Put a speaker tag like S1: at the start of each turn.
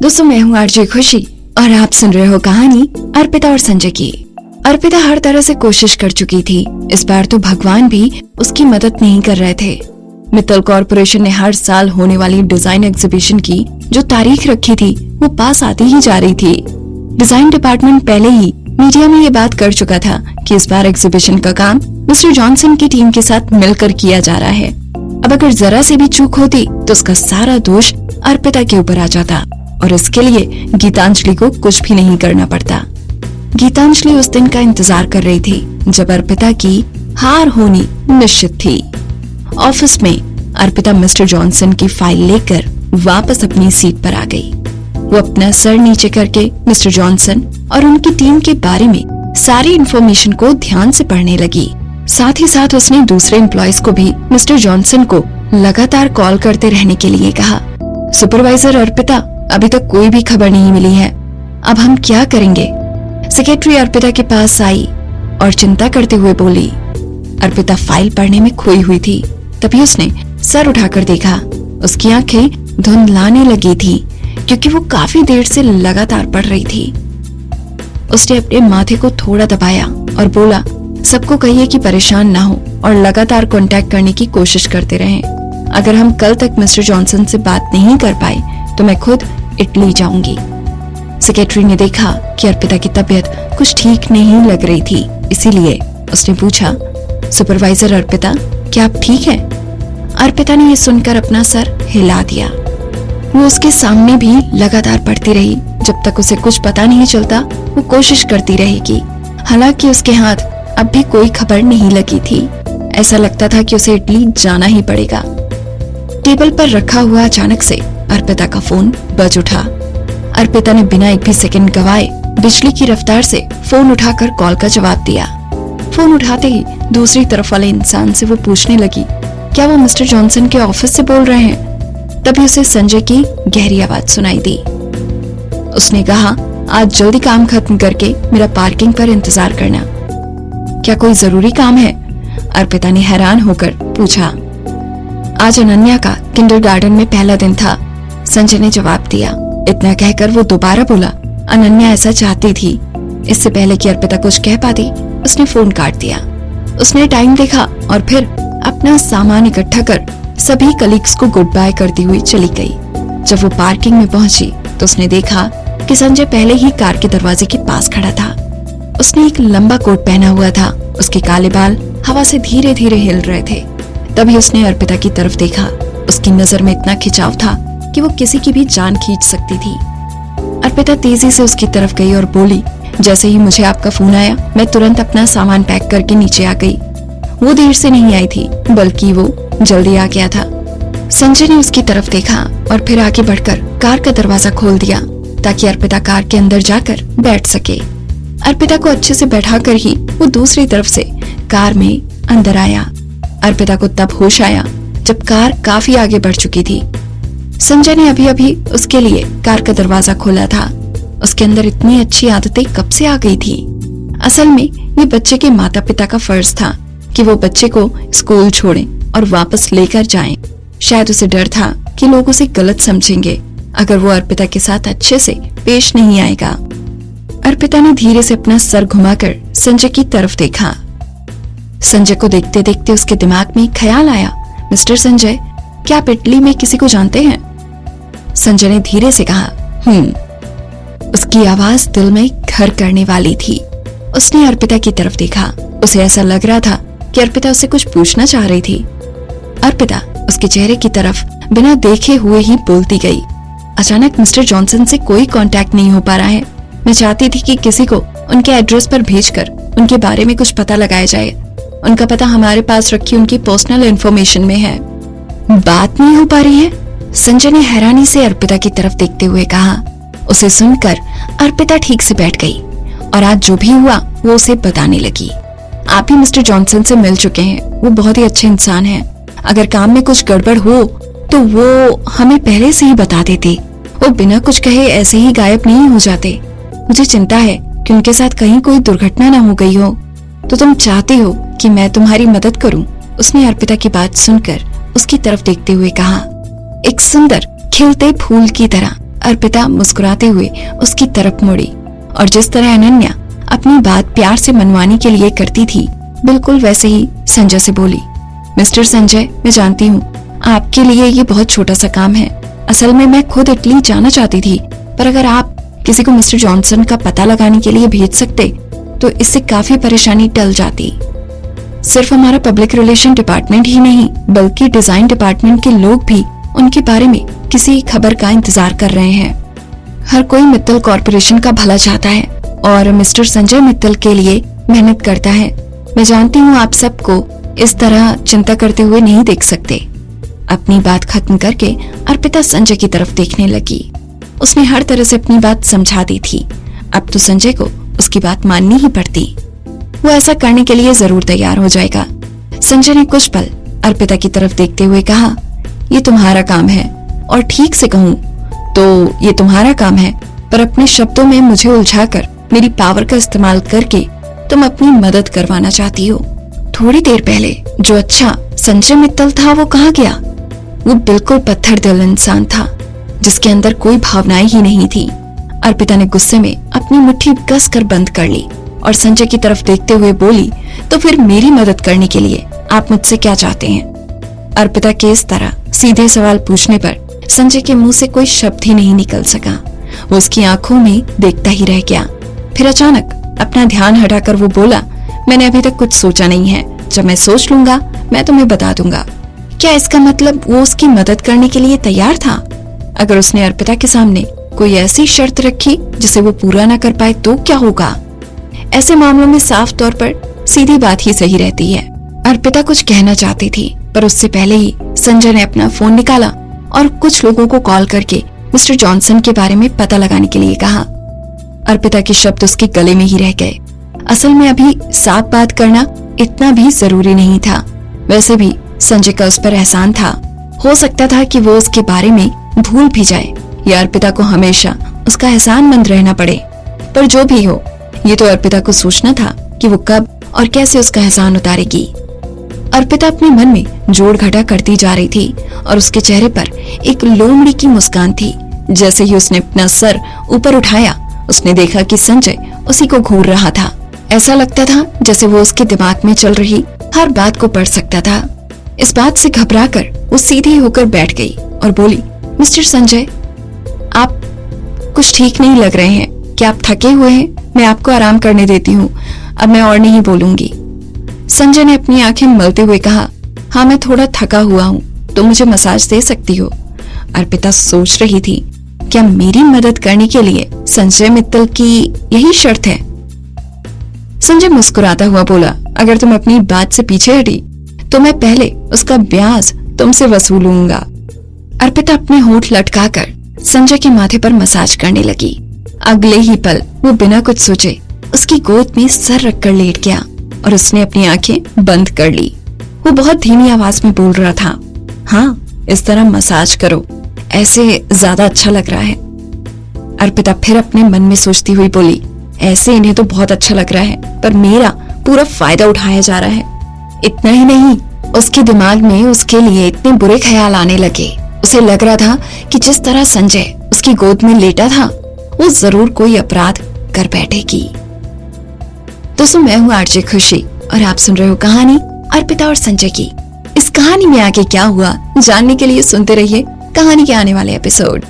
S1: दोस्तों, मैं हूँ आरजे खुशी और आप सुन रहे हो कहानी अर्पिता और संजय की। अर्पिता हर तरह से कोशिश कर चुकी थी, इस बार तो भगवान भी उसकी मदद नहीं कर रहे थे। मित्तल कॉर्पोरेशन ने हर साल होने वाली डिजाइन एग्जीबिशन की जो तारीख रखी थी वो पास आती ही जा रही थी। डिजाइन डिपार्टमेंट पहले ही मीडिया में ये बात कर चुका था कि इस बार एग्जीबिशन का काम मिस्टर जॉनसन की टीम के साथ मिलकर किया जा रहा है। अब अगर जरा सी भी चूक होती तो उसका सारा दोष अर्पिता के ऊपर आ जाता और इसके लिए गीतांजलि को कुछ भी नहीं करना पड़ता। गीतांजलि उस दिन का इंतजार कर रही थी जब अर्पिता की हार होनी निश्चित थी। ऑफिस में अर्पिता मिस्टर जॉनसन की फाइल लेकर वापस अपनी सीट पर आ गई। वो अपना सर नीचे करके मिस्टर जॉनसन और उनकी टीम के बारे में सारी इन्फॉर्मेशन को ध्यान से पढ़ने लगी। साथ ही साथ उसने दूसरे एम्प्लॉयज को भी मिस्टर जॉनसन को लगातार कॉल करते रहने के लिए कहा। सुपरवाइजर अर्पिता, अभी तक कोई भी खबर नहीं मिली है, अब हम क्या करेंगे? सेक्रेटरी अर्पिता के पास आई और चिंता करते हुए बोली। अर्पिता फाइल पढ़ने में खोई हुई थी। तभी उसने सर उठाकर देखा। उसकी आंखें धुंधलाने लगी थी क्योंकि वो काफी देर से लगातार पढ़ रही थी। उसने अपने माथे को थोड़ा दबाया और बोला, सबको कहिए कि परेशान ना हो और लगातार कांटेक्ट करने की कोशिश करते रहें। अगर हम कल तक मिस्टर जॉनसन से बात नहीं कर पाए तो मैं खुद इटली जाऊंगी। सेक्रेटरी ने देखा कि अर्पिता की तबीयत कुछ ठीक नहीं लग रही थी, इसीलिए उसने पूछा, सुपरवाइजर अर्पिता, क्या आप ठीक हैं? अर्पिता ने यह सुनकर अपना सर हिला दिया। वो उसके सामने भी लगातार पढ़ती रही। जब तक उसे कुछ पता नहीं चलता वो कोशिश करती रहेगी। हालांकि उसके हाथ अब भी कोई खबर नहीं लगी थी। ऐसा लगता था कि उसे इटली जाना ही पड़ेगा। टेबल पर रखा हुआ अचानक से अर्पिता का फोन बज उठा। अर्पिता ने बिना एक भी सेकंड गवाए बिजली की रफ्तार से फोन उठाकर कॉल का जवाब दिया। फोन उठाते ही दूसरी तरफ वाले इंसान से वो पूछने लगी, क्या वो मिस्टर जॉनसन के ऑफिस से बोल रहे हैं? तभी उसे संजय की गहरी आवाज सुनाई दी। उसने कहा, आज जल्दी काम खत्म करके मेरा पार्किंग पर इंतजार करना। क्या कोई जरूरी काम है? अर्पिता ने हैरान होकर पूछा। आज अनन्या का किंडरगार्टन में पहला दिन था, संजय ने जवाब दिया। इतना कहकर वो दोबारा बोला, अनन्या ऐसा चाहती थी। इससे पहले कि अर्पिता कुछ कह पाती उसने फोन काट दिया। उसने टाइम देखा और फिर अपना सामान इकट्ठा कर सभी कलीग्स को गुड बाय करती हुई चली गई। जब वो पार्किंग में पहुंची तो उसने देखा कि संजय पहले ही कार के दरवाजे के पास खड़ा था। उसने एक लंबा कोट पहना हुआ था। उसके काले बाल हवा से धीरे धीरे हिल रहे थे। तभी उसने अर्पिता की तरफ देखा। उसकी नजर में इतना खिंचाव था कि वो किसी की भी जान खींच सकती थी। अर्पिता तेजी से उसकी तरफ गई और बोली, जैसे ही मुझे आपका फोन आया मैं तुरंत अपना सामान पैक करके नीचे आ गई। वो देर से नहीं आई थी बल्कि वो जल्दी आ गया था। संजय ने उसकी तरफ देखा और फिर आगे बढ़कर कार का दरवाजा खोल दिया ताकि अर्पिता कार के अंदर जाकर बैठ सके। अर्पिता को अच्छे से बैठाकर ही वो दूसरी तरफ से कार में अंदर आया। अर्पिता को तब होश आया जब कार काफी आगे बढ़ चुकी थी। संजय ने अभी अभी उसके लिए कार का दरवाजा खोला था। उसके अंदर इतनी अच्छी आदतें कब से आ गई थी? असल में ये बच्चे के माता पिता का फर्ज था कि वो बच्चे को स्कूल छोड़ें और वापस लेकर जाएं। शायद उसे डर था कि लोग उसे गलत समझेंगे अगर वो अर्पिता के साथ अच्छे से पेश नहीं आएगा। अर्पिता ने धीरे से अपना सर घुमाकर संजय की तरफ देखा। संजय को देखते देखते उसके दिमाग में ख्याल आया, मिस्टर संजय, क्या आप इटली में किसी को जानते हैं? संजय ने धीरे से कहा, उसकी आवाज दिल में घर करने वाली थी। उसने अर्पिता की तरफ देखा। उसे ऐसा लग रहा था कि अर्पिता उससे कुछ पूछना चाह रही थी। अर्पिता उसके चेहरे की तरफ बिना देखे हुए ही बोलती गई, अचानक मिस्टर जॉनसन से कोई कांटेक्ट नहीं हो पा रहा है। मैं चाहती थी कि किसी को उनके एड्रेस पर भेजकर उनके बारे में कुछ पता लगाया जाए। उनका पता हमारे पास रखी उनकी पर्सनल इंफॉर्मेशन में है। बात नहीं हो पा रही है? संजय ने हैरानी से अर्पिता की तरफ देखते हुए कहा। उसे सुनकर अर्पिता ठीक से बैठ गई और आज जो भी हुआ वो उसे बताने लगी। आप ही मिस्टर जॉनसन से मिल चुके हैं। वो बहुत ही अच्छे इंसान हैं। अगर काम में कुछ गड़बड़ हो तो वो हमें पहले से ही बता देते। वो बिना कुछ कहे ऐसे ही गायब नहीं हो जाते। मुझे चिंता है कि उनके साथ कहीं कोई दुर्घटना ना हो गई हो। तो तुम चाहती हो कि मैं तुम्हारी मदद करूं? उसने अर्पिता की बात सुनकर उसकी तरफ देखते हुए कहा। एक सुंदर खिलते फूल की तरह अर्पिता मुस्कुराते हुए उसकी तरफ मुड़ी और जिस तरह अनन्या अपनी बात प्यार से मनवाने के लिए करती थी, बिल्कुल वैसे ही संजय से बोली, मिस्टर संजय, मैं जानती हूँ आपके लिए ये बहुत छोटा सा काम है। असल में मैं खुद इटली जाना चाहती थी, पर अगर आप किसी को मिस्टर जॉनसन का पता लगाने के लिए भेज सकते तो इससे काफी परेशानी टल जाती। सिर्फ हमारा पब्लिक रिलेशन डिपार्टमेंट ही नहीं, बल्कि डिजाइन डिपार्टमेंट के लोग भी उनके बारे में किसी खबर का इंतजार कर रहे हैं। हर कोई मित्तल कॉरपोरेशन का भला चाहता है और मिस्टर संजय मित्तल के लिए मेहनत करता है। मैं जानती हूँ आप सबको इस तरह चिंता करते हुए नहीं देख सकते। अपनी बात खत्म करके अर्पिता संजय की तरफ देखने लगी। उसने हर तरह से अपनी बात समझा दी थी। अब तो संजय को उसकी बात माननी ही पड़ती। वो ऐसा करने के लिए जरूर तैयार हो जाएगा। संजय ने कुछ पल अर्पिता की तरफ देखते हुए कहा, ये तुम्हारा काम है, और ठीक से कहूँ तो ये तुम्हारा काम है, पर अपने शब्दों में मुझे उलझाकर मेरी पावर का इस्तेमाल करके तुम अपनी मदद करवाना चाहती हो। थोड़ी देर पहले जो अच्छा संजय मित्तल था वो कहाँ गया? वो बिल्कुल पत्थर दिल इंसान था जिसके अंदर कोई भावनाएं ही नहीं थी। अर्पिता ने गुस्से में अपनी मुट्ठी कस कर बंद कर ली और संजय की तरफ देखते हुए बोली, तो फिर मेरी मदद करने के लिए आप मुझसे क्या चाहते हैं? अर्पिता के इस तरह सीधे सवाल पूछने पर संजय के मुंह से कोई शब्द ही नहीं निकल सका। वो उसकी आंखों में देखता ही रह गया। फिर अचानक अपना ध्यान हटाकर वो बोला, मैंने अभी तक कुछ सोचा नहीं है, जब मैं सोच लूंगा मैं तुम्हें बता दूंगा। क्या इसका मतलब वो उसकी मदद करने के लिए तैयार था? अगर उसने अर्पिता के सामने कोई ऐसी शर्त रखी जिसे वो पूरा न कर पाए तो क्या होगा? ऐसे मामलों में साफ तौर पर सीधी बात ही सही रहती है। अर्पिता कुछ कहना चाहती थी, पर उससे पहले ही संजय ने अपना फोन निकाला और कुछ लोगों को कॉल करके मिस्टर जॉनसन के बारे में पता लगाने के लिए कहा। अर्पिता के शब्द उसके गले में ही रह गए। असल में अभी साफ बात करना इतना भी जरूरी नहीं था। वैसे भी संजय का उस पर एहसान था। हो सकता था कि वो उसके बारे में भूल भी जाए या अर्पिता को हमेशा उसका एहसानमंद रहना पड़े। पर जो भी हो, ये तो अर्पिता को सोचना था कि वो कब और कैसे उसका एहसान उतारेगी। अर्पिता अपने मन में जोड़ घटा करती जा रही थी और उसके चेहरे पर एक लोमड़ी की मुस्कान थी। जैसे ही उसने अपना सर ऊपर उठाया, उसने देखा कि संजय उसी को घूर रहा था। ऐसा लगता था जैसे वो उसके दिमाग में चल रही हर बात को पढ़ सकता था। इस बात से घबराकर वो सीधी होकर बैठ गई और बोली, मिस्टर संजय, आप कुछ ठीक नहीं लग रहे हैं। क्या आप थके हुए हैं? मैं आपको आराम करने देती हूँ। अब मैं और नहीं बोलूंगी। संजय ने अपनी आंखें मलते हुए कहा, हाँ मैं थोड़ा थका हुआ हूँ, तो मुझे मसाज दे सकती हो? अर्पिता सोच रही थी, क्या मेरी मदद करने के लिए संजय मित्तल की यही शर्त है? संजय मुस्कुराता हुआ बोला, अगर तुम अपनी बात से पीछे हटी तो मैं पहले उसका ब्याज तुमसे वसूलूंगा। अर्पिता अपने होंठ लटकाकर संजय के माथे पर मसाज करने लगी। अगले ही पल वो बिना कुछ सोचे उसकी गोद में सर रखकर लेट गया और उसने अपनी आंखें बंद कर ली। वो बहुत धीमी आवाज में बोल रहा था, हाँ इस तरह मसाज करो, ऐसे ज्यादा अच्छा लग रहा है। अर्पिता फिर अपने मन में सोचती हुई बोली, ऐसे इन्हें तो बहुत अच्छा लग रहा है, पर मेरा पूरा फायदा उठाया जा रहा है। इतना ही नहीं, उसके दिमाग में उसके लिए इतने बुरे ख्याल आने लगे। उसे लग रहा था कि जिस तरह संजय उसकी गोद में लेटा था, वो जरूर कोई अपराध कर बैठेगी। दोस्तों, मैं हूँ आरजे खुशी और आप सुन रहे हो कहानी अर्पिता और संजय की। इस कहानी में आगे क्या हुआ जानने के लिए सुनते रहिए कहानी के आने वाले एपिसोड।